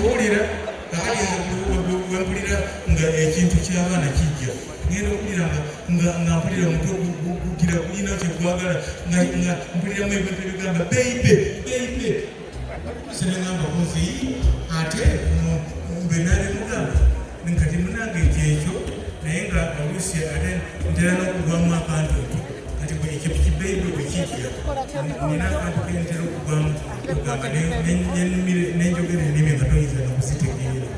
owulira kakati wempulira nga ekintu ky'abaana kijja ngenda okulira nga mpulira omutwe gukira kulina kyekwagala nga mpuliramu ebintu ebigamba beibe senegamba kozi ate benali mugamba nkati munange ekyekyo naye nga oluusi ate ntera n'okugwamu akantu kati ekyo kibeibe bwekijja nina akantu kentera okugwamu ogamba nenjogera ennimi nga toyinza nokuzitegeera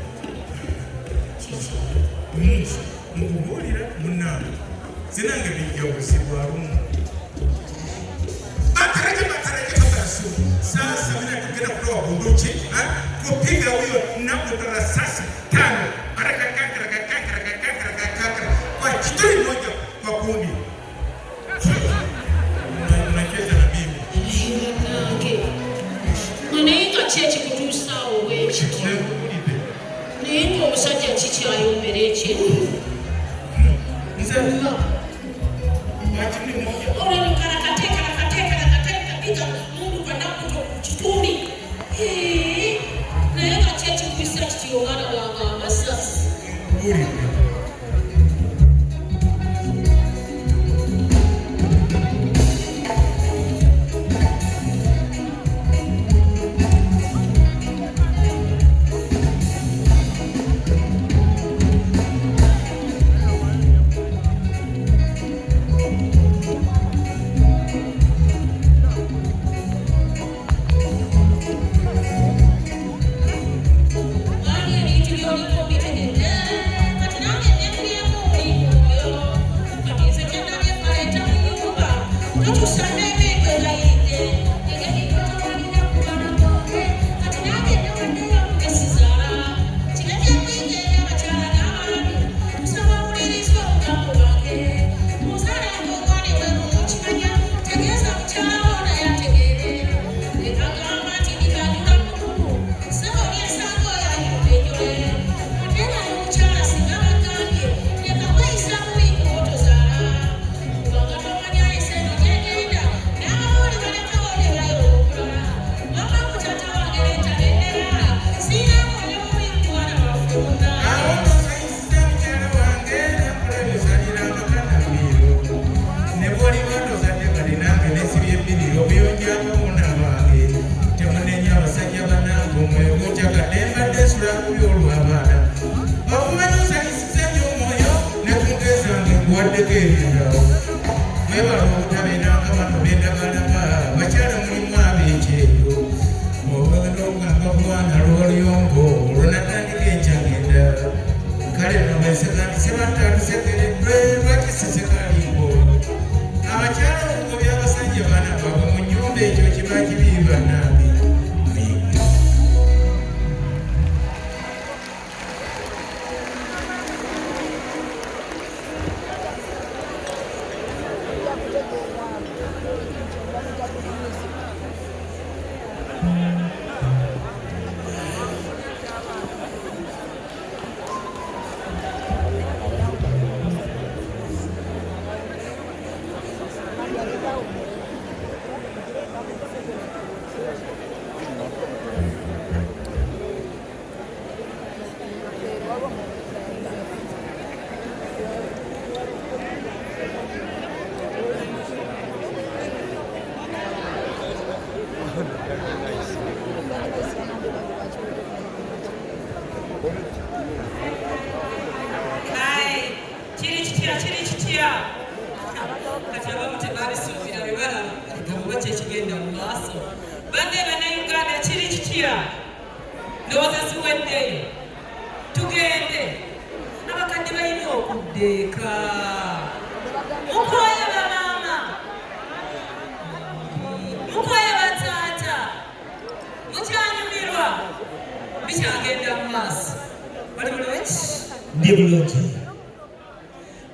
mukubuulira munange sinange bijja obuzibwa lumu bakarasu sasa mina tugenda kutoa bunduki kupiga huyo nakuta rasasi 5 kwa kitoi moja kwa kundi nacheza na mimi mwanenga chechi kutusawo wekityo nenga omusajja kikyayombera ekyeru olekarakateka mundu kwanakuto kituli naye nga chechi kwisa kitiyogana wanga amasasi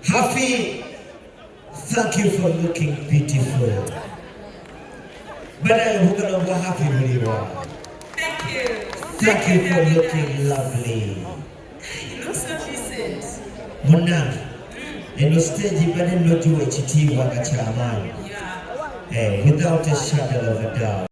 Happy, thank you for looking beautiful. But I hope you're happy with you. Thank you. Thank you for looking lovely. You look so decent. Mona, eno stage bane nojuwe ekitiibwa nga kyamaanyi. Without a shadow of a doubt.